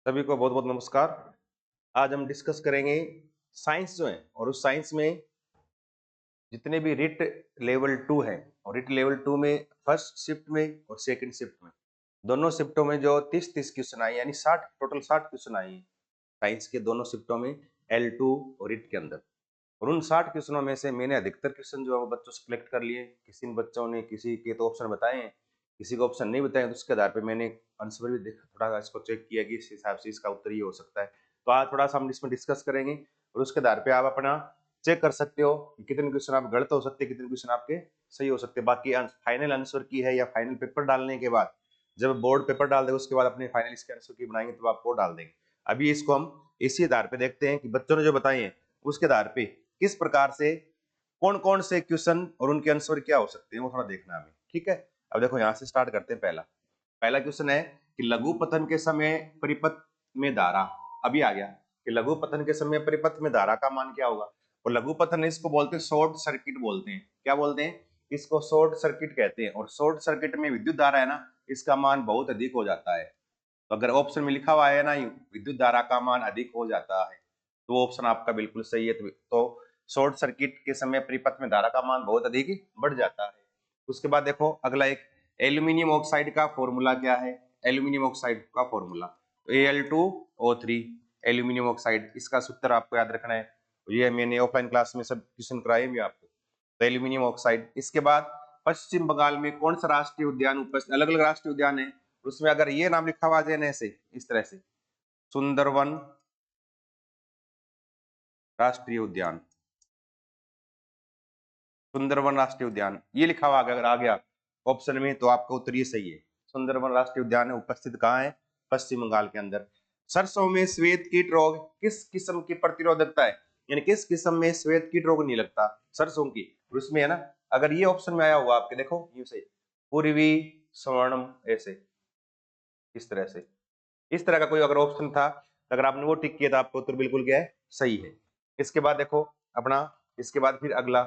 सभी को बहुत बहुत नमस्कार। आज हम डिस्कस करेंगे साइंस जो है और उस साइंस में जितने भी रिट लेवल 2 है और रिट लेवल 2 में फर्स्ट शिफ्ट में और सेकंड शिफ्ट में दोनों शिफ्टों में जो 30-30 क्वेश्चन आए यानी 60 टोटल 60 क्वेश्चन आए हैं साइंस के दोनों शिफ्टों में L2 और रिट के अंदर। और उन 60 क्वेश्चनों में से मैंने अधिकतर क्वेश्चन जो है वो बच्चों से कलेक्ट कर लिए। किसी बच्चों ने किसी के तो ऑप्शन बताए हैं, किसी को ऑप्शन नहीं बताए, तो उसके आधार पे मैंने आंसर भी थोड़ा इसको चेक किया कि इस हिसाब से इसका उत्तर ये हो सकता है। तो आज थोड़ा सा हम इसमें डिस्कस करेंगे और उसके आधार पे आप अपना चेक कर सकते हो कि कितने क्वेश्चन आप गलत हो सकते हैं, कितने क्वेश्चन आपके सही हो सकते हैं। बाकी फाइनल आंसर की है या फाइनल पेपर डालने के बाद जब बोर्ड पेपर डाल देंगे उसके बाद अपने फाइनल इसके आंसर की बनाएंगे तो आपको डाल देंगे। अभी इसको हम इसी आधार पे देखते हैं कि बच्चों ने जो बताए हैं उसके आधार पे किस प्रकार से कौन कौन से क्वेश्चन और उनके आंसर क्या हो सकते हैं वो थोड़ा देखना हमें। ठीक है, अब देखो यहां से स्टार्ट करते हैं। पहला क्वेश्चन है कि लघु पतन के समय परिपथ में धारा, अभी आ गया कि लघु पतन के समय परिपथ में धारा का मान क्या होगा। और लघु पतन इसको बोलते हैं शॉर्ट सर्किट बोलते हैं। क्या बोलते हैं? इसको शॉर्ट सर्किट कहते हैं। और शॉर्ट सर्किट में विद्युत धारा है ना, इसका मान बहुत अधिक हो जाता है। तो अगर ऑप्शन में लिखा हुआ है ना विद्युत धारा का मान अधिक हो जाता है तो ऑप्शन आपका बिल्कुल सही है। तो शॉर्ट सर्किट के समय परिपथ में धारा का मान बहुत अधिक बढ़ जाता है। उसके बाद देखो अगला एक एल्यूमिनियम ऑक्साइड का फॉर्मूला क्या है। एल्यूमिनियम ऑक्साइड का फॉर्मूला Al2O3 एल्यूमिनियम ऑक्साइड, इसका सूत्र आपको याद रखना है। ये मैंने ऑफलाइन क्लास में सब क्वेश्चन कराए भी आपको। तो एल्यूमिनियम ऑक्साइड। इसके बाद पश्चिम बंगाल में कौन सा राष्ट्रीय उद्यान उपस्थित, अलग अलग राष्ट्रीय उद्यान है, उसमें अगर ये नाम लिखा हुआ है ऐसे इस तरह से सुंदरवन राष्ट्रीय उद्यान, सुंदरवन राष्ट्रीय उद्यान ये लिखा हुआ अगर आ गया ऑप्शन में तो आपका उत्तर ये सही है। सुंदरवन राष्ट्रीय उद्यान है उपस्थित कहाँ है? पश्चिम बंगाल के अंदर। सरसों में श्वेत कीट रोग किस किस्म की प्रतिरोधकता है, यानी किस किस्म में श्वेत कीट रोग नहीं लगता सरसों की, उसमें है ना। अगर ये ऑप्शन में आया हुआ आपके देखो यू से पूर्वी स्वर्णम ऐसे इस तरह से, इस तरह का कोई अगर ऑप्शन था तो अगर आपने वो टिक किया तो आपका उत्तर बिल्कुल क्या है? सही है। इसके बाद देखो अपना, इसके बाद फिर अगला,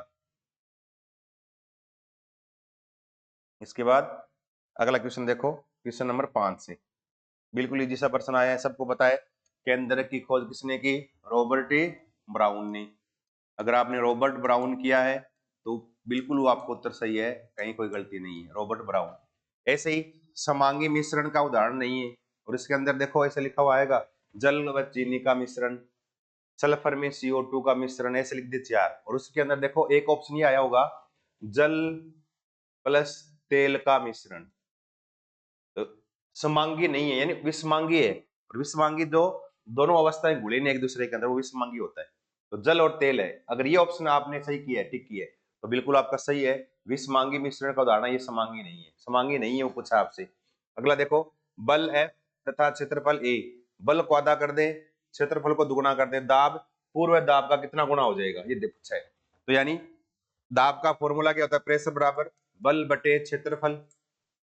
इसके बाद अगला क्वेश्चन देखो क्वेश्चन नंबर 5 से बिल्कुल इजी सा प्रश्न आया है, सबको पता है। केंद्र की खोज किसने की? रॉबर्ट ब्राउन ने। अगर आपने रॉबर्ट ब्राउन किया है तो बिल्कुल वो आपको उत्तर सही है, कहीं कोई गलती नहीं है, रॉबर्ट ब्राउन। ऐसे ही समांगी मिश्रण का उदाहरण नहीं है और इसके अंदर देखो ऐसे लिखा हुआ आएगा जल व चीनी का मिश्रण, सल्फर में CO2 का मिश्रण, ऐसे लिख दे 4। और उसके अंदर देखो एक ऑप्शन ये आया होगा जल प्लस तेल का मिश्रण। तो समांगी नहीं है यानी विषमांगी है। और विषमांगी जो दोनों अवस्थाएं घुले नहीं एक दूसरे के अंदर वो विषमांगी होता है। तो जल और तेल है। अगर ये ऑप्शन आपने सही किया है, टिक किया है, तो बिल्कुल आपका सही है। विषमांगी मिश्रण का उदाहरण ये समांगी नहीं है, समांगी नहीं है वो पूछा आपसे। अगला देखो बल F तथा क्षेत्रफल A, बल को आधा कर दे, क्षेत्रफल को दुगुना कर दे, दाब पूर्व दाब का कितना गुना हो जाएगा ये पूछा है। तो यानी दाब का फॉर्मूला क्या होता है? प्रेशर बराबर बल बटे क्षेत्रफल।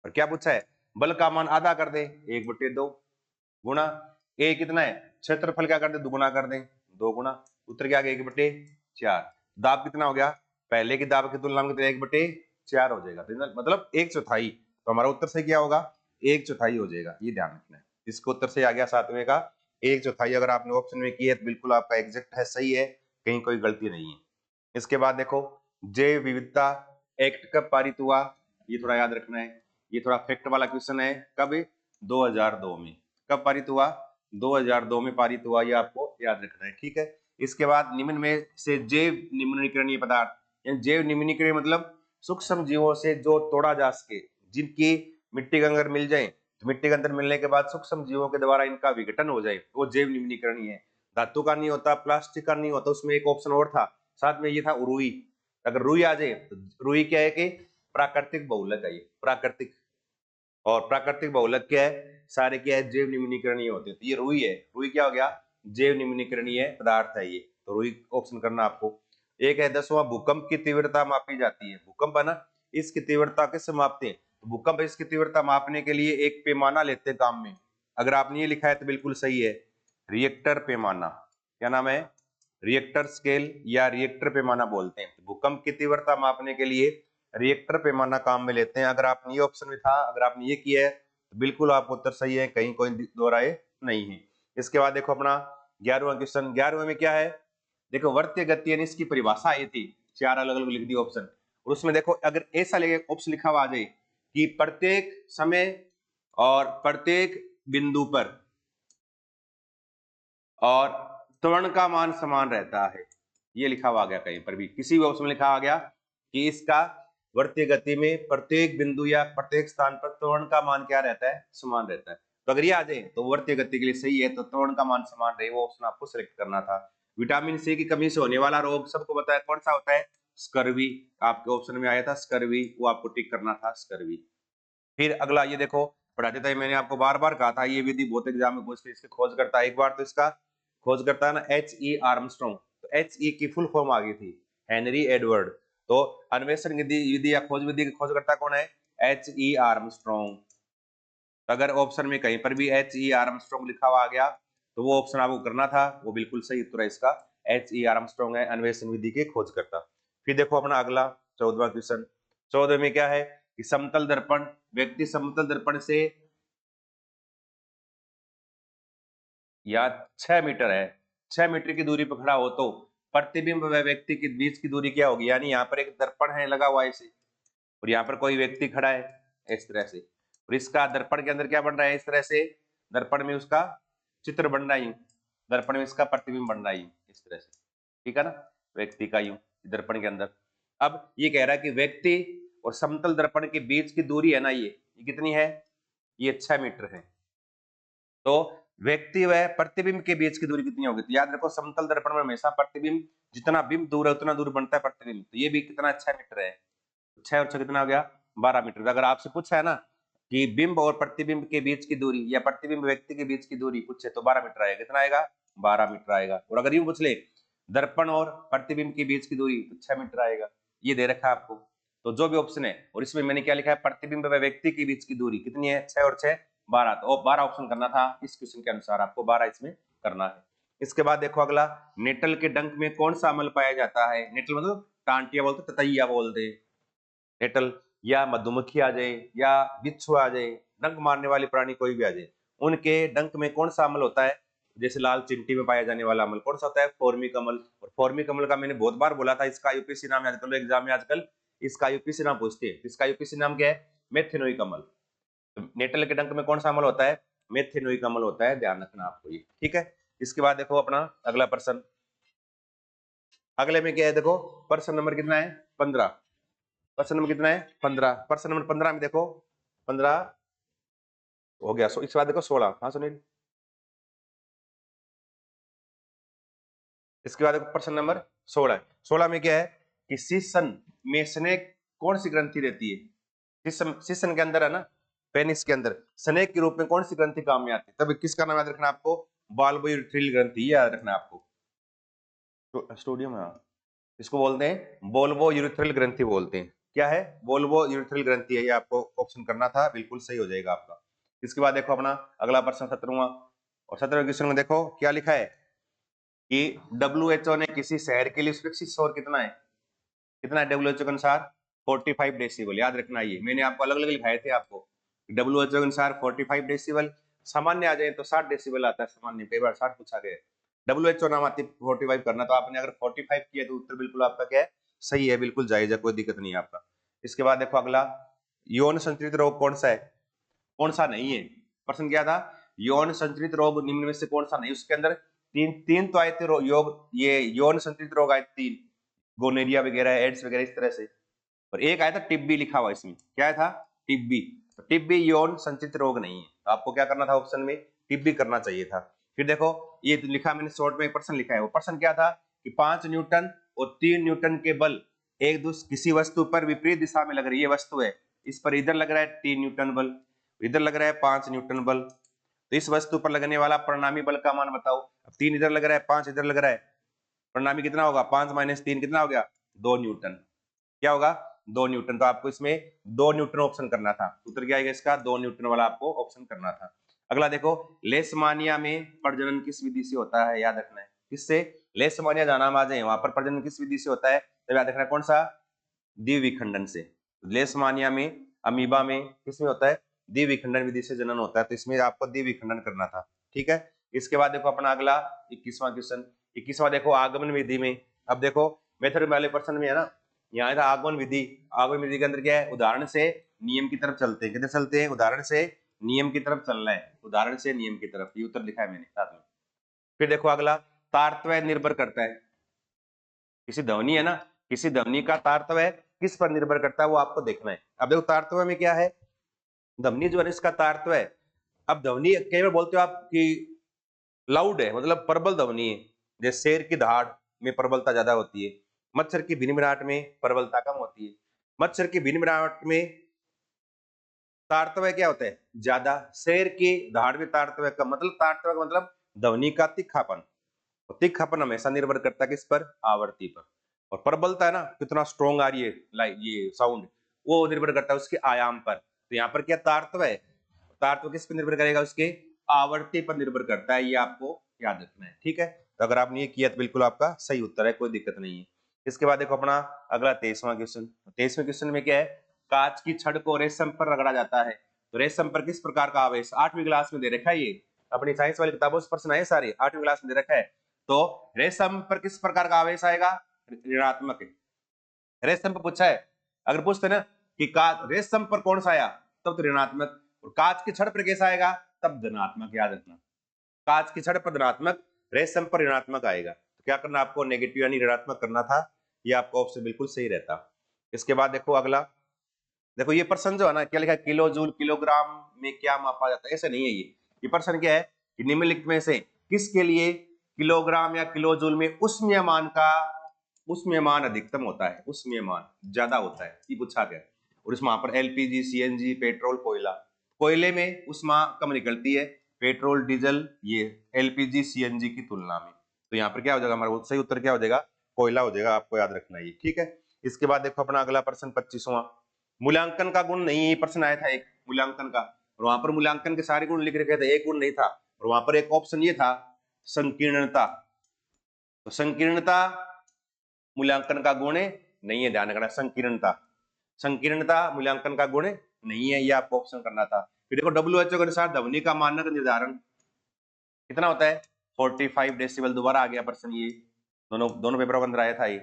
और क्या पूछा है? बल का मान आधा कर दे 1/2 गुना ए कितना है? क्षेत्रफल क्या कर दे? दुगुना कर दे 2 गुना, उत्तर क्या आ गया? 1/4। दाब कितना हो गया? पहले की दाब की तुलना में 1/4 हो जाएगा, मतलब 1/4। तो हमारा उत्तर से क्या होगा? 1/4 हो जाएगा, ये ध्यान रखना है। इसको उत्तर से आ गया 7वें का 1/4। अगर आपने ऑप्शन में किया तो बिल्कुल आपका एग्जैक्ट है, सही है, कहीं कोई गलती नहीं है। इसके बाद देखो जैव विविधता एक्ट कब पारित हुआ, ये थोड़ा याद रखना है। ये थोड़ा फैक्ट वाला क्वेश्चन है। कब? 2002 में। कब पारित हुआ? 2002 में पारित हुआ, ये आपको याद रखना है। ठीक है। इसके बाद निम्न में से जैव निम्नीकरणीय पदार्थ, जैव निम्नीकरणीय मतलब सूक्ष्म जीवों से जो तोड़ा जा सके, जिनकी मिट्टी के अंदर मिल जाए, तो मिट्टी के अंदर मिलने के बाद सूक्ष्म जीवों के द्वारा इनका विघटन हो जाए, वो जैव निम्नीकरणीय है। धातु का नहीं होता, प्लास्टिक का नहीं होता। उसमें एक ऑप्शन और था साथ में, ये था रुई। अगर रुई आ जाए तो रुई क्या है कि प्राकृतिक बहुलक है, ये प्राकृतिक। और प्राकृतिक बहुलक क्या है? सारे क्या है? जैव निम्नीकरणीय होते हैं। तो ये रुई है, रुई क्या हो गया? जैव निम्नीकरणीय पदार्थ है ये। तो रुई ऑप्शन करना आपको। एक है 10वां भूकंप की तीव्रता मापी जाती है। भूकंप है ना, इसकी तीव्रता किससे मापते हैं? तो भूकंप इसकी तीव्रता मापने के लिए एक पैमाना लेते हैं काम में। अगर आपने ये लिखा है तो बिल्कुल सही है, रिएक्टर पैमाना। क्या नाम है? रिएक्टर स्केल या रिएक्टर पैमाना बोलते हैं। भूकंप की तीव्रता मापने के लिए रिएक्टर पैमाना काम में लेते हैं। अगर आपने ये ऑप्शन में था, अगर आपने ये किया है तो बिल्कुल आपका उत्तर सही है, कहीं कोई दो राय नहीं है। इसके बाद देखो अपना 11वां क्वेश्चन। 11वें में क्या है, देखो वर्तीय गति यानी इसकी परिभाषा आई थी, 4 अलग अलग लिख दी ऑप्शन। और उसमें देखो अगर ऐसा ऑप्शन लिखा हुआ आ जाए कि प्रत्येक समय और प्रत्येक बिंदु पर और त्वरण का मान समान रहता है, ये लिखा हुआ आ गया कहीं पर भी, किसी भी ऑप्शन में लिखा आ गया कि इसका वर्तीय गति में प्रत्येक बिंदु या प्रत्येक स्थान पर त्वरण का मान क्या रहता है, समान रहता है। तो अगर ये आ जाए तो वर्तीय गति के लिए सही है, तो त्वरण का मान समान रहे, वो ऑप्शन आपको सिलेक्ट करना था। विटामिन सी की कमी से होने वाला रोग सबको बताया कौन सा होता है, स्कर्वी। आपके ऑप्शन में आया था स्कर्वी, वो आपको टिक करना था स्कर्वी। फिर अगला ये देखो, पढ़ाते टाइम मैंने आपको बार बार कहा था ये विधि बहुत एग्जाम में पूछते, इसकी खोज करता है। एक बार तो इसका खोज करता है ना H.E. आर्मस्ट्रॉन्ग, तो H.E. की फुल फॉर्म आ गई थी हेनरी एडवर्ड। तो अन्वेषण विधि या खोज विधि की खोज करता कौन है, H.E. आर्मस्ट्रॉन्ग। अगर ऑप्शन में कहीं पर भी H.E. आर्मस्ट्रॉन्ग लिखा हुआ आ गया तो वो ऑप्शन आपको करना था, वो बिल्कुल सही उत्तर है इसका, H.E. आर्मस्ट्रॉन्ग है अन्वेषण विधि के खोज करता। फिर देखो अपना अगला 14वां क्वेश्चन। 14 में क्या है कि समतल दर्पण, व्यक्ति समतल दर्पण से या 6 मीटर है, 6 मीटर की दूरी पर खड़ा हो तो प्रतिबिंब व व्यक्ति के बीच की दूरी क्या होगी। यानी यहाँ पर एक दर्पण है लगा हुआ ऐसे, और यहाँ पर कोई व्यक्ति खड़ा है इस तरह से, और इसका दर्पण के अंदर क्या बन रहा है, इस तरह से दर्पण में उसका चित्र बन रहा है, दर्पण में इसका प्रतिबिंब बन रहा है इस तरह से, ठीक है ना, व्यक्ति का यूं दर्पण के अंदर। अब ये कह रहा है कि व्यक्ति और समतल दर्पण के बीच की दूरी है ना, ये कितनी है, ये 6 मीटर है। तो व्यक्ति व प्रतिबिंब के बीच की दूरी कितनी होगी, तो याद रखो समतल दर्पण में हमेशा प्रतिबिंब जितना बिंब दूर है उतना दूर बनता है प्रतिबिंब, तो ये भी कितना 6 मीटर है, 6 और 6 कितना हो गया 12 मीटर। अगर आपसे पूछा है ना कि बिंब और प्रतिबिंब के बीच की दूरी या प्रतिबिंब व्यक्ति के बीच की दूरी पूछे तो 12 मीटर आएगा, कितना आएगा 12 मीटर आएगा। और अगर यूं पूछ ले दर्पण और प्रतिबिंब के बीच की दूरी तो 6 मीटर आएगा, ये दे रखा है आपको। तो जो भी ऑप्शन है, और इसमें मैंने क्या लिखा है, प्रतिबिंब व व्यक्ति के बीच की दूरी कितनी है, 6 और 6 12, तो 12 ऑप्शन करना था इस क्वेश्चन के अनुसार, आपको 12 इसमें करना है। इसके बाद देखो अगला, नेटल के डंक में कौन सा अम्ल पाया जाता है, नेटल मतलब टांटिया बोलते, ततैया बोलते, नेटल या मधुमक्खी आ जाए या बिच्छू आ जाए, डंक मारने वाली प्राणी कोई भी आ जाए, उनके डंक में कौन सा अम्ल होता है, जैसे लाल चिंटी में पाया जाने वाला अम्ल कौन सा होता है, फॉर्मिक अम्ल। और फॉर्मिक अम्ल का मैंने बहुत बार बोला था, इसका यूपीएससी नाम याद कर लो, एग्जाम में आजकल इसका यूपीएससी नाम पूछते हैं, इसका यूपीएससी नाम क्या है, मेथेनोइक अम्ल। तो नेटल के डंक में कौन सा अम्ल होता है, मेथेनोइक अम्ल होता है, ध्यान रखना आपको ये, ठीक है। इसके बाद देखो अपना अगला प्रश्न, अगले में क्या है, देखो प्रश्न नंबर कितना है 15, प्रश्न नंबर कितना है 15, प्रश्न नंबर 15 में देखो 15 हो गया, इसके बाद देखो 16, हाँ सुनील, इसके बाद देखो प्रश्न नंबर 16, 16 में क्या है कि शीशन में स्नेक कौन सी ग्रंथि रहती है, शीशन के अंदर है ना, पेनिस के अंदर स्नेक के रूप में कौन सी ग्रंथि काम में आती है, तब किसका नाम याद रखना आपको, बाल्बोयूरेथ्रिल ग्रंथि याद रखना आपको, तो स्टूडियो में इसको बोलते हैं बोल्बो यूरेथ्रल ग्रंथि बोलते हैं, क्या है बोल्बो यूरेथ्रल ग्रंथि है, ये आपको ऑप्शन करना था, बिल्कुल सही हो जाएगा आपका। इसके बाद देखो अपना अगला प्रश्न 17वां, और 17वें क्वेश्चन में देखो क्या लिखा है कि WHO ने किसी शहर के लिए सुरक्षित शोर कितना है, कितना है WHO के अनुसार 45 डेसिबल, याद रखना, ये मैंने आपको अलग अलग लिखाए थे आपको, WHO के अनुसार 45 डेसिबल, सामान्य आ जाए तो 60 डेसिबल आता है, सामान्य कई बार 60 पूछा गया, WHO नाम आती 45 करना, तो आपने अगर 45 किया तो उत्तर बिल्कुल आपका क्या है, सही है, बिल्कुल जायज है, कोई दिक्कत नहीं है आपका। इसके बाद देखो अगला, यौन संचरित रोग कौन सा है, कौन सा नहीं है, प्रश्न क्या था, यौन संचरित रोग निम्न में से कौन सा नहीं, उसके अंदर तीन तो आए थे योग, ये यौन संचरित रोग आए 3, गोनेरिया वगैरह, एड्स वगैरह इस तरह से, और एक आया था टिब्बी लिखा हुआ इसमें, क्या था टिब्बी, तो टिब्बी यौन संचित रोग नहीं है, तो आपको क्या करना था ऑप्शन में टिब्बी करना चाहिए था। फिर देखो ये लिखा मैंने शॉर्ट में एक प्रश्न लिखा है, वो प्रश्न क्या था कि 5 न्यूटन और 3 न्यूटन के बल एक दूसरे किसी वस्तु पर विपरीत दिशा में लग रही है, ये वस्तु है, इस पर इधर लग रहा है 3 न्यूटन बल, इधर लग रहा है 5 न्यूटन बल, तो इस वस्तु पर लगने वाला परिणामी बल का मान बताओ। अब 3 इधर लग रहा है 5 इधर लग रहा है, परिणामी कितना होगा, 5 - 3 कितना हो गया 2 न्यूटन, क्या होगा 2 न्यूटन, तो आपको इसमें 2 न्यूटन ऑप्शन करना था, उत्तर क्या आएगा इसका 2 न्यूटन वाला आपको ऑप्शन करना था। अगला देखो, लेशमानिया में प्रजनन किस विधि से होता है, याद रखना है, किससे, लेशमानिया जहां नाम आ जाए वहां पर प्रजनन किस विधि से होता है, तो याद रखना कौन सा, द्विविखंडन से। लेशमानिया में अमीबा में किसमें होता है, द्विविखंडन विधि से जनन होता है, तो इसमें आपको द्विविखंडन करना था, ठीक है। इसके बाद देखो अपना अगला 21वां क्वेश्चन। 21वां देखो आगमन विधि में। अब देखो मेथड वाले पर्सन में है ना, यहाँ था आगमन विधि। आगमन विधि के अंदर क्या है, उदाहरण से नियम की तरफ चलते हैं। कितने चलते हैं, उदाहरण से नियम की तरफ चलना है, उदाहरण से नियम की तरफ, ये उत्तर लिखा है मैंने साथ में। फिर देखो अगला तारतम्य निर्भर करता है, किसी ध्वनि है ना, किसी ध्वनि का तारतम्य किस पर निर्भर करता है वो आपको देखना है। अब देखो तारतम्य में क्या है, ध्वनि जो है इसका तारतम्य है। अब ध्वनि कई बार बोलते हो आप कि लाउड है, मतलब प्रबल ध्वनि है, जैसे शेर की दहाड़ में प्रबलता ज्यादा होती है, मच्छर की भिनभिनाहट में प्रबलता कम होती है। मच्छर की भिनभिनाहट में तारतम्य क्या होता है, ज्यादा। शेर की दहाड़ में तारतम्य कम, मतलब तारतम्य का मतलब ध्वनि का तीखापन। और तीखापन हमेशा निर्भर करता है किस पर, आवृत्ति पर। और प्रबलता है ना, कितना स्ट्रॉन्ग आ रही है ये साउंड, वो निर्भर करता है उसके आयाम पर। तो यहाँ पर क्या तारतम्य है, तारतम्य किस पर निर्भर करेगा, उसके आवर्ती पर निर्भर करता है, ये आपको याद रखना है। ठीक है, तो अगर आपने ये किया तो बिल्कुल आपका सही उत्तर है, कोई दिक्कत नहीं है। इसके बाद देखो अपना अगला 23वां क्वेश्चन। 23वें क्वेश्चन में क्या है, कांच की छड़ को रेशम पर रगड़ा जाता है, तो रेशम पर किस प्रकार का आवेश, 8वीं क्लास में दे रखा है, ये अपनी साइंस वाली किताबों से प्रश्न आए सारे, 8वीं क्लास में दे रखा है। तो रेशम पर किस प्रकार का आवेश आएगा, ऋणात्मक। रेशम पर पूछा है, अगर पूछते ना कि रेशम पर कौन सा आया, तब तो ऋणात्मक। और कांच की छड़ पर कैसा आएगा, तब धनात्मक, याद रखना। कांच की छड़ पर धनात्मक, रेशम पर ऋणात्मक आएगा। तो क्या करना आपको, नेगेटिव यानी ऋणात्मक करना था, ये आपका ऑप्शन बिल्कुल सही रहता। इसके बाद देखो अगला, देखो ये प्रश्न जो है ना, क्या लिखा है, किलो जूल किलोग्राम में क्या मापा जाता है, ऐसे नहीं है ये प्रश्न क्या है कि निम्नलिखित में से किसके लिए किलोग्राम या किलो जूल में उष्मीयमान का, उष्मीयमान अधिकतम होता है, उष्मीयमान ज्यादा होता है, ये पूछा गया। और इसमें वहां पर एलपीजी, सीएनजी, पेट्रोल, कोयला, कोयले में उष्मा कम निकलती है, पेट्रोल डीजल ये एलपीजी सीएनजी की तुलना में। तो यहाँ पर क्या हो जाएगा, हमारा सही उत्तर क्या हो जाएगा, कोयला हो जाएगा, आपको याद रखना है। ठीक है, इसके बाद देखो अपना अगला प्रश्न 25वां। मूल्यांकन का गुण नहीं, ये प्रश्न आया था एक मूल्यांकन का, और वहां पर मूल्यांकन के सारे गुण लिख रखे थे, एक गुण नहीं था, और वहां पर एक ऑप्शन ये था संकीर्णता। तो संकीर्णता मूल्यांकन का गुण नहीं है, ध्यान रखना। संकीर्णता, संकीर्णता मूल्यांकन का गुण नहीं है, ये आपको ऑप्शन करना था। फिर देखो WHO के अनुसार ध्वनि का मानक निर्धारण कितना होता है, 45 डेसिबल। दोबारा आ गया प्रश्न, ये दोनों पेपरों के अंदर आया था ये।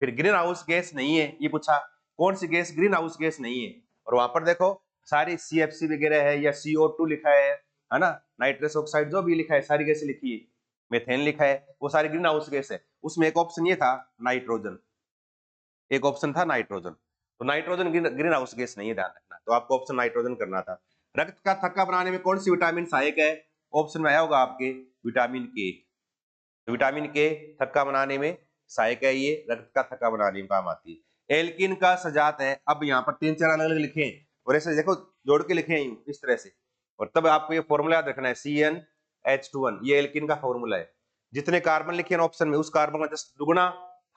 फिर ग्रीन हाउस गैस नहीं है, ये पूछा कौन सी गैस ग्रीन हाउस गैस नहीं है, और वहां पर देखो सारी CFC वगैरह है, या CO2 लिखा है ना, नाइट्रस ऑक्साइड जो भी लिखा है, सारी गैस लिखी है, मेथेन लिखा है, वो सारी ग्रीन हाउस गैस है। उसमें एक ऑप्शन ये था नाइट्रोजन, एक ऑप्शन था नाइट्रोजन। तो नाइट्रोजन ग्रीन हाउस गैस नहीं है, ध्यान रखना। तो आपको ऑप्शन नाइट्रोजन करना था। रक्त का थक्का बनाने में कौन सी विटामिन सहायक है, ऑप्शन में आया होगा आपके विटामिन के। तो विटामिन के थक्का बनाने में सहायक है, ये रक्त का थक्का बनाने में काम आती है। एल्किन का सजात है, अब यहाँ पर 3-4 अलग अलग लिखे हैं, और ऐसे देखो जोड़ के लिखे हैं इस तरह से, और तब आपको ये फॉर्मूला याद रखना है, CnH2n, ये एल्किन का फॉर्मूला है। जितने कार्बन लिखे हैं ऑप्शन में, उस कार्बन का जस्ट दुगुना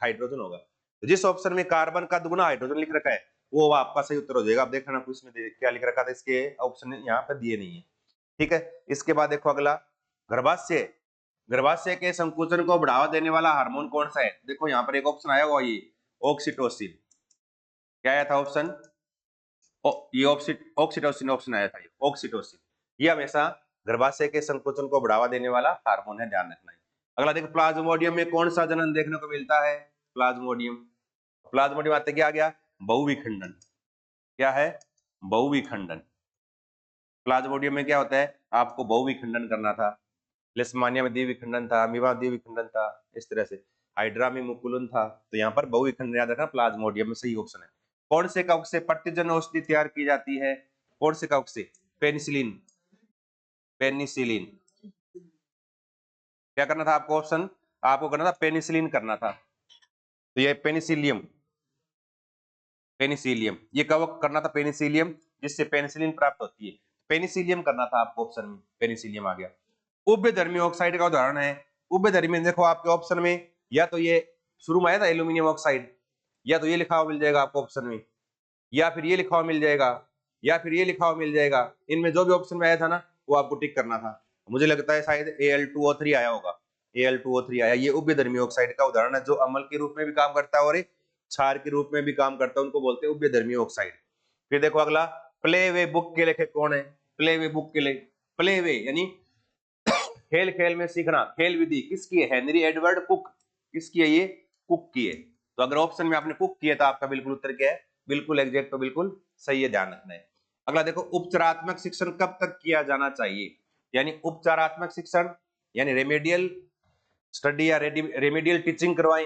हाइड्रोजन होगा। तो जिस ऑप्शन में कार्बन का दुगुना हाइड्रोजन लिख रखा है, वो आपका सही उत्तर हो जाएगा। आप देखना कुछ में क्या लिख रखा था, इसके ऑप्शन यहाँ पे दिए नहीं है। ठीक है, इसके बाद देखो अगला गर्भाशय, गर्भाशय के संकुचन को बढ़ावा देने वाला हार्मोन कौन सा है। देखो यहाँ पर एक ऑप्शन आया हुआ, ये ऑक्सीटोसिन। क्या आया था ऑप्शन, ये ऑक्सीटोसिन ऑप्शन आया था, ये ऑक्सीटोसिन। ये हमेशा गर्भाशय के संकुचन को बढ़ावा देने वाला हार्मोन है, ध्यान रखना है। अगला देखो प्लाज्मोडियम में कौन सा जनन देखने को मिलता है, प्लाज्मोडियम। प्लाज्मोडियम आते क्या आ गया, बहुविखंडन। क्या है, बहुविखंडन। प्लाज्मोडियम में क्या होता है, आपको बहुविखंडन करना था। लेशमानिया में द्विविखंडन था, अमीबा द्विविखंडन था, इस तरह से। हाइड्रा में मुकुलन था, तो यहाँ पर बहुविखंडन याद रखना, प्लाज्मोडियम में सही ऑप्शन है। कौन से कवक से पट्टजन औषधि तैयार की जाती है, कौन से कवक से, पेनिसिलिन, पेनिसिलिन। क्या करना था आपको ऑप्शन, आपको करना था पेनिसिलिन करना था। तो ये पेनिसिलियम, पेनिसिलियम ये कवक करना था, पेनिसिलियम, जिससे पेनिसिलिन प्राप्त होती है, पेनिसिलियम करना था आपको ऑप्शन में, पेनिसिलियम आ गया। उभयधर्मी ऑक्साइड का उदाहरण है, उभयधर्मी देखो आपके ऑप्शन में, या तो ये शुरू में आया था एल्यूमिनियम ऑक्साइड, या तो ये लिखा हुआ मिल जाएगा आपको ऑप्शन में, या फिर ये लिखा हुआ मिल जाएगा, या फिर ये लिखा हुआ मिल जाएगा। इनमें जो भी ऑप्शन में आया था ना, वो आपको टिक करना था। मुझे लगता है शायद Al2O3 आया होगा, Al2O3 आया। ये उभयधर्मी ऑक्साइड का उदाहरण है, जो अम्ल के रूप में भी काम करता है और क्षार के रूप में भी काम करता है, उनको बोलते हैं उभयधर्मी ऑक्साइड। फिर देखो अगला, प्ले वे बुक के लेखक कौन है, प्ले वे बुक के लिए, प्ले वे यानी खेल खेल में सीखना, खेल विधि किसकी है? Henry Edward cook. किसकी है ये? कुक की है। तो अगर ऑप्शन में आपने कुक किया तो आपका बिल्कुल उत्तर क्या है? बिल्कुल एग्जैक्ट, तो बिल्कुल सही है, ध्यान रखना है। अगला देखो, उपचारात्मक शिक्षण कब तक किया जाना चाहिए? यानी उपचारात्मक शिक्षण यानी रेमेडियल स्टडी या रेमेडियल टीचिंग करवाएं।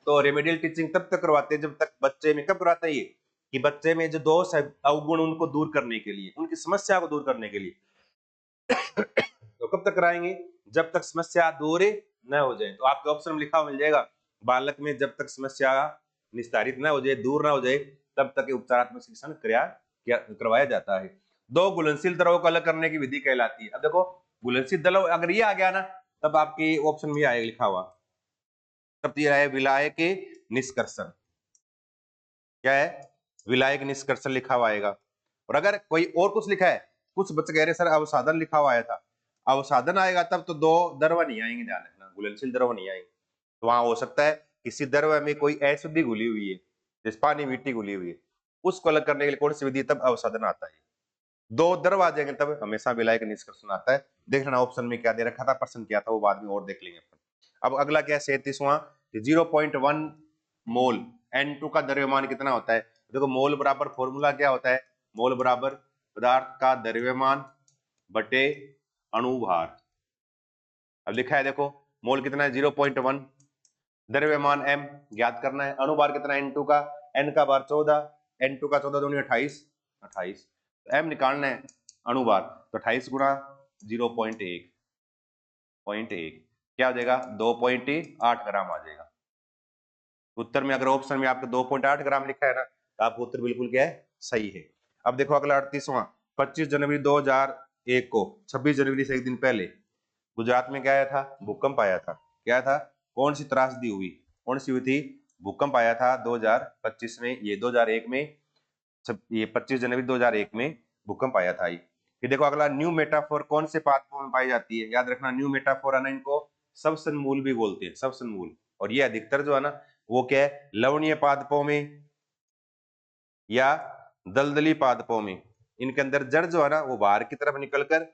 तो रेमेडियल टीचिंग तब तक करवाते हैं जब तक बच्चे में, कब करवाते हैं ये? कि बच्चे में जो दोष है, अवगुण, उनको दूर करने के लिए, उनकी समस्या को दूर करने के लिए। तो कब तक कराएंगे? जब तक समस्या दूर न हो जाए। तो आपके ऑप्शन में लिखा हुआ मिल जाएगा, बालक में जब तक समस्या निस्तारित न हो जाए, दूर न हो जाए, तब तक उपचारात्मक शिक्षण करवाया जाता है। दो घुलनशील द्रवों को अलग करने की विधि कहलाती है। अब देखो, घुलनशील द्रव अगर ये आ गया ना, तब आपके ऑप्शन में आएगा लिखा हुआ, तब ये है विलायक के निष्कर्षण। क्या है? विलायक निष्कर्षण लिखा हुआ आएगा। और अगर कोई और कुछ लिखा है, कुछ बच्चे कह रहे सर अवसाधन लिखा हुआ आया था, अवसाधन आएगा तब तो दो द्रव नहीं आएंगे, ध्यान रखना, घुलनशील द्रव नहीं आएंगे। तो वहां हो सकता है किसी द्रव में कोई अशुद्धि घुली हुई है, जैसे पानी मिट्टी घुली हुई है, उसको अलग करने के लिए कौन सी विधि? तब अवसाधन आता है। दो द्रव आ जाएंगे तब हमेशा विलायक निष्कर्षण आता है। देख लेना ऑप्शन में क्या दे रखा था, प्रश्न क्या था, वो बाद में और देख लेंगे अपन। अब अगला क्या है, 37वां, 0.1 मोल N2 का द्रव्यमान कितना होता है? देखो, मोल बराबर फॉर्मूला क्या होता है? मोल बराबर पदार्थ का द्रव्यमान बटे अणुभार। अब लिखा है देखो, मोल कितना है? 0.1, द्रव्यमान m ज्ञात करना है, अणुभार कितना है? N2 का, n का भार 14, N2 का 14 दूनी 28, 28, तो m निकालना है अणुभार, तो 28 गुणा 0.1, क्या हो जाएगा? 2.8 ग्राम आ जाएगा। उत्तर में अगर ऑप्शन में आपको 2.8 ग्राम लिखा है ना, तो आपका उत्तर बिल्कुल क्या है? सही है। अब देखो अगला 38वां, 25 जनवरी 2001 को, 26 जनवरी से एक दिन पहले गुजरात में क्या आया था? भूकंप आया था। क्या था? कौन सी त्रासदी हुई? कौन सी हुई थी? भूकंप आया था 2025 में, ये 2001 में, ये 25 जनवरी 2001 में भूकंप आया था। ये देखो अगला, न्यू मेटाफोर कौन से पादपों में पाई जाती है? याद रखना, न्यू मेटाफोर है ना, इनको सबसनमूल भी बोलते हैं, सबसनमूल। और ये अधिकतर जो है ना, वो क्या है? लवणीय पादपों में या दलदली पादपों में। इनके अंदर जड़ जो है ना, वो बाहर की तरफ निकलकर,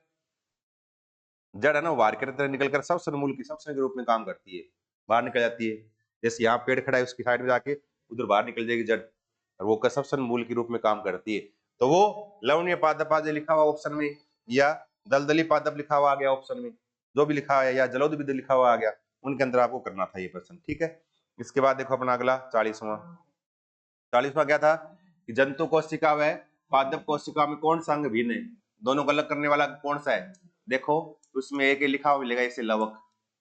जड़ है ना, बाहर की तरफ निकलकर सबसनमूल की सबसन के रूप में काम करती है, बाहर निकल जाती है। जैसे यहाँ पेड़ खड़ा है, उसकी साइड में जाके उधर बाहर निकल जाएगी जड़, और वो सबसन मूल के रूप में काम करती है। तो वो लवणीय पादप आज लिखा हुआ ऑप्शन में, या दलदली पादप लिखा हुआ आ गया ऑप्शन में, जो भी लिखा है, या जलोदविद लिखा हुआ आ गया, उनके अंदर आपको करना था ये प्रश्न। ठीक है, इसके बाद देखो अपना अगला 40वां क्या था? कि जंतु कोशिका व पादप कोशिका में कौन सा अंग भिन्न है? दोनों को अलग करने वाला कौन सा है? देखो, उसमें एक लिखा हुआ मिलेगा इसे लवक।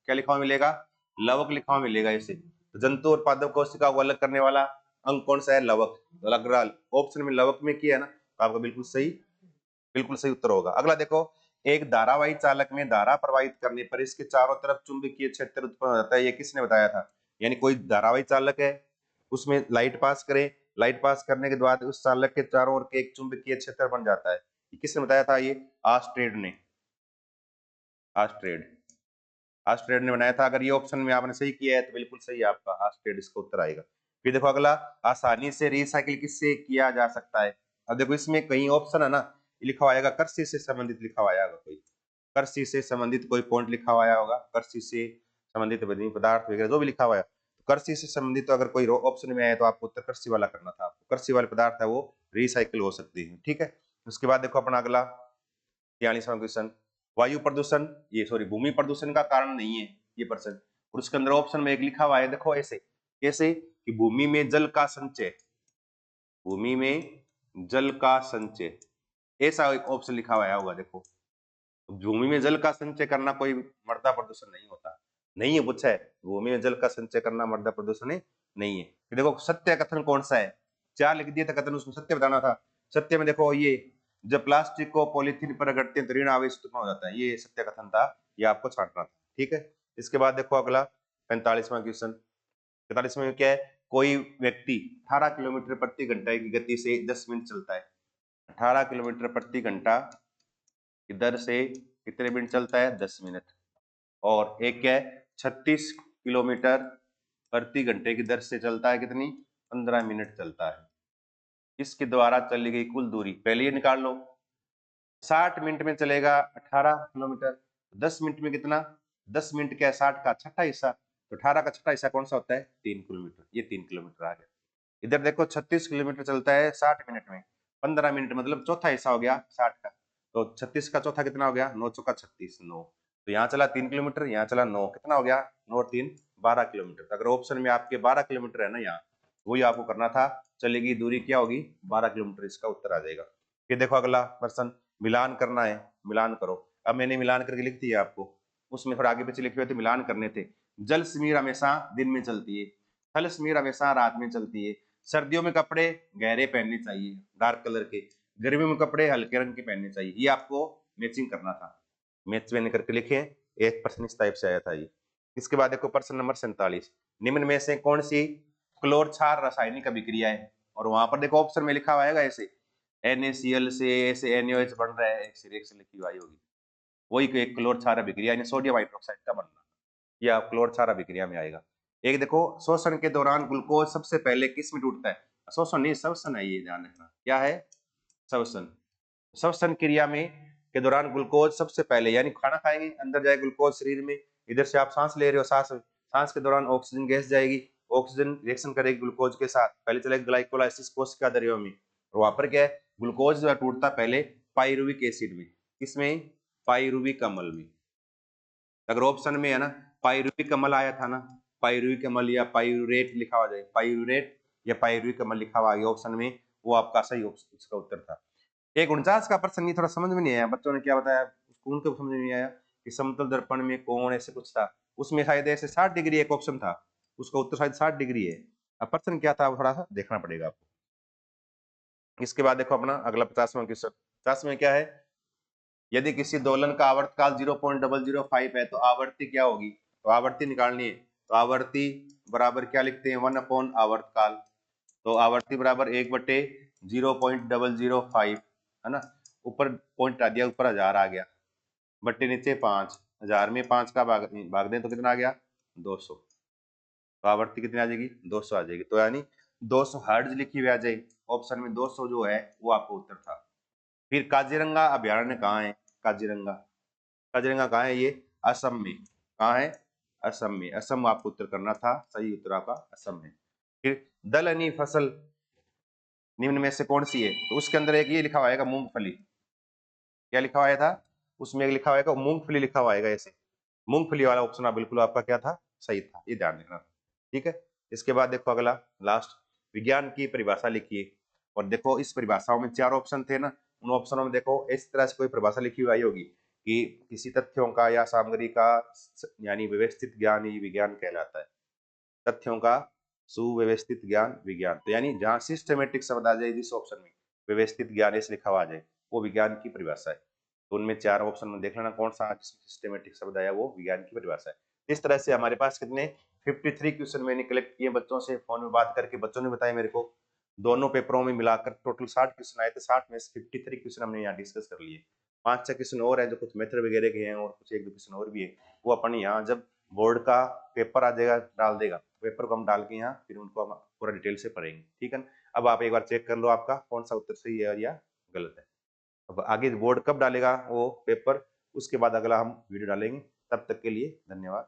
क्या लिखा हुआ मिलेगा? लवक लिखा हुआ मिलेगा इसे। तो जंतु और पादप कोशिका को अलग करने वाला अंग कौन सा है? लवक। तो अगर ऑप्शन में लवक में किया है ना, तो आपका बिल्कुल सही उत्तर होगा। अगला देखो, एक धारावाही चालक में धारा प्रवाहित करने पर इसके चारों तरफ चुंबकीय क्षेत्र उत्पन्न होता है, ये किसने बताया था? यानी कोई धारावाही चालक है, उसमें लाइट पास करे, लाइट पास करने के बाद उस चालक के चारों ओर के एक चुंबकीय क्षेत्र बन जाता है, ये किसने बताया था? ये आस्ट्रेड ने, आस्ट्रेड ने बनाया था। अगर ये ऑप्शन में आपने सही किया है तो बिल्कुल सही है आपका, आस्ट्रेड इसका उत्तर आएगा। फिर देखो अगला, आसानी से रिसाइकिल किससे किया जा सकता है? अब देखो इसमें कई ऑप्शन है ना, लिखा हुआ आएगा कृषि से संबंधित, लिखा हुआ आएगा कोई कृषि से संबंधित कोई पॉइंट लिखा हुआ होगा, कृषि से संबंधित पदार्थ वगैरह जो भी लिखा हुआ है, कृषि से संबंधित तो अगर कोई ऑप्शन में आए तो आपको उत्तर कृषि वाला करना था। आपको कृषि वाले पदार्थ है वो रिसाइकिल हो सकती है। ठीक है, उसके बाद देखो अपना अगला 43वां क्वेश्चन, वायु प्रदूषण, ये सॉरी भूमि प्रदूषण का कारण नहीं है ये प्रश्न, और उसके अंदर ऑप्शन में एक लिखा हुआ है, देखो ऐसे कैसे कि भूमि में जल का संचय, भूमि में जल का संचय, ऐसा एक ऑप्शन लिखा हुआ होगा। देखो, भूमि में जल का संचय करना कोई मृदा प्रदूषण नहीं होता, नहीं है, पूछा है भूमि में जल का संचय करना मृदा प्रदूषण नहीं है। देखो सत्य कथन कौन सा है? 4 लिख दिए था कथन, उसमें सत्य बताना था। सत्य में देखो, ये जब प्लास्टिक को पॉलीथीन पर रगड़ते हैं तो ऋण आवेश उत्पन्न हो जाता है, ये सत्य कथन था, ये आपको छांटना था। ठीक है, इसके बाद देखो अगला 45वां क्वेश्चन, 45वां में क्या है? कोई व्यक्ति 18 किलोमीटर प्रति घंटा की गति से 10 मिनट चलता है, 18 किलोमीटर प्रति घंटा की दर से कितने मिनट चलता है? 10 मिनट। और एक क्या है? 36 किलोमीटर प्रति घंटे की दर से चलता है, कितनी? 15 मिनट चलता है। इसके द्वारा चली गई कुल दूरी पहले ये निकाल लो, 60 मिनट में चलेगा 18 किलोमीटर, 10 मिनट में कितना, 10 मिनट क्या है, 60 का छठा हिस्सा, तो 18 का छठा हिस्सा कौन सा होता है, 3 किलोमीटर। ये 3 किलोमीटर आ गया। इधर देखो 36 किलोमीटर चलता है 60 मिनट में, 15 मिनट मतलब चौथा हिस्सा हो गया 60 का, तो 36 का चौथा कितना हो गया, 9 चौका 36, 9। तो यहाँ चला 3 किलोमीटर, यहाँ चला 9, कितना हो गया, 9 और 3 12 किलोमीटर। तो अगर ऑप्शन में आपके 12 किलोमीटर है ना यहाँ, वही आपको करना था, चलेगी दूरी क्या होगी, 12 किलोमीटर, इसका उत्तर आ जाएगा। फिर देखो अगला प्रश्न, मिलान करना है, मिलान करो। अब मैंने मिलान करके लिख दिया आपको, उसमें थोड़ा आगे पीछे लिखे हुए थे, मिलान करने थे। जल समीर हमेशा दिन में चलती है, थल समीर हमेशा रात में चलती है, सर्दियों में कपड़े गहरे पहनने चाहिए, डार्क कलर के, गर्मियों में कपड़े हल्के रंग के पहनने चाहिए। ये आपको मैचिंग करना था, मैच मैंने करके लिखे, एक प्रश्न इस टाइप से आया था ये। इसके बाद देखो प्रश्न नंबर 47, निम्न में से कौन सी क्लोर क्षार रासायनिक अभिक्रिया है, और वहां पर देखो ऑप्शन में लिखा हुआ है ऐसे NaCl से ऐसे NaOH बन रहा है, एक रिएक्शन लिखी हुई होगी, वही एक क्लोर क्षार अभिक्रिया यानी सोडियम हाइड्रोक्साइड का बनना, या क्लोर क्षार अभिक्रिया में आएगा। एक देखो, शोषण के दौरान ग्लूकोज सबसे पहले किस में टूटता है, शोषण नहीं श्वसन है, ये ध्यान रखना, क्या है, श्वसन। श्वसन क्रिया में के दौरान ग्लूकोज सबसे पहले, यानी खाना खाएंगे अंदर जाए ग्लूकोज शरीर में, इधर से आप सांस ले रहे हो, सांस सांस के दौरान ऑक्सीजन गैस जाएगी, ऑक्सीजन रिएक्शन करेगी ग्लूकोज के साथ, पहले चलेगा ग्लाइकोलाइसिस कोशिका द्रव्यों में, और वहां पर क्या है, ग्लूकोज जो है टूटता पहले पाइरुविक एसिड में, किसमें, पाइरुविक अम्ल में। अगर ऑप्शन में है ना पाइरुविक अम्ल आया था ना, पाइरुविक अम्ल या पाइरुरेट लिखा हुआ जाए, पाइरुरेट या पाइरुविक अम्ल लिखा हुआ ऑप्शन में, वो आपका सही उसका उत्तर था। एक 49 का प्रश्न, ये थोड़ा समझ में नहीं आया, बच्चों ने क्या बताया, उसको उनको समझ में नहीं आया कि समतल दर्पण में कोण ऐसे कुछ था, उसमें शायद ऐसे 60 डिग्री एक ऑप्शन था, उसका उत्तर शायद 60 डिग्री है। अब प्रश्न क्या था, थोड़ा सा देखना पड़ेगा आपको। इसके बाद देखो अपना अगला 50वां क्वेश्चन, 50 में क्या है, यदि किसी दोलन का आवर्तकाल 0.005 है तो आवर्ती क्या होगी, तो आवर्ती निकालनी है, तो आवर्ती बराबर क्या लिखते हैं, 1 आवर्तकाल, तो आवर्ती बराबर 1/0.005, है ना, ऊपर पॉइंट आ दिया, ऊपर 1000 आ गया, बट्टे नीचे 5, 1000 में 5 का भाग दें तो कितना आ गया, 200, तो आवर्ती कितनी आ जाएगी, 200 आ जाएगी, तो यानी 200 हर्ट्ज लिखी हुई आ जाएगी, ऑप्शन में 200 जो है वो आपको उत्तर था। फिर काजीरंगा अभ्यारण्य कहाँ है, काजीरंगा, काजीरंगा कहाँ है, ये असम में, कहाँ है, असम में, असम आपको उत्तर करना था, सही उत्तर आपका असम है। फिर दलहनी फसल निम्न में से कौन सी है, तो उसके अंदर एक ये लिखा हुआ है मूंगफली, क्या लिखा हुआ था, उसमें एक लिखा हुआ है मूंगफली लिखा हुआ है ऐसे, मूंगफली वाला ऑप्शन आप बिल्कुल आपका क्या था, सही था, ये ध्यान रखना। ठीक है, इसके बाद देखो अगला लास्ट, विज्ञान की परिभाषा लिखिए, और देखो इस परिभाषाओं में 4 ऑप्शन थे ना, उन ऑप्शनों में देखो इस तरह से कोई परिभाषा लिखी हुई आई होगी कि किसी तथ्यों का या सामग्री का यानी व्यवस्थित ज्ञान ही विज्ञान कहलाता है, तथ्यों का सुव्यवस्थित ज्ञान विज्ञान, तो यानी जहां सिस्टमेटिक शब्द आ जाए जिस ऑप्शन में व्यवस्थित ज्ञान ऐसे लिखा हुआ आ जाए, वो विज्ञान की परिभाषा है। तो उनमें 4 ऑप्शन में देख लेना कौन सा सिस्टमेटिक शब्द आया, वो विज्ञान की परिभाषा है। इस तरह से हमारे पास कितने 53 क्वेश्चन मैंने कलेक्ट किए बच्चों से, फोन में बात करके बच्चों ने बताया मेरे को, दोनों पेपरों में मिलाकर टोटल 60 क्वेश्चन आए थे, 60 में से 53 क्वेश्चन हमने यहाँ डिस्कस कर लिए। 5-6 क्वेश्चन और है जो कुछ मेथड वगैरह के हैं, और कुछ 1-2 क्वेश्चन और भी है, वो अपन यहाँ जब बोर्ड का पेपर आ जाएगा डाल देगा, पेपर को हम डाल के यहाँ फिर उनको हम पूरा डिटेल से पढ़ेंगे, ठीक है ना। अब आप एक बार चेक कर लो आपका कौन सा उत्तर सही है या गलत है। अब आगे बोर्ड कब डालेगा वो पेपर, उसके बाद अगला हम वीडियो डालेंगे, तब तक के लिए धन्यवाद।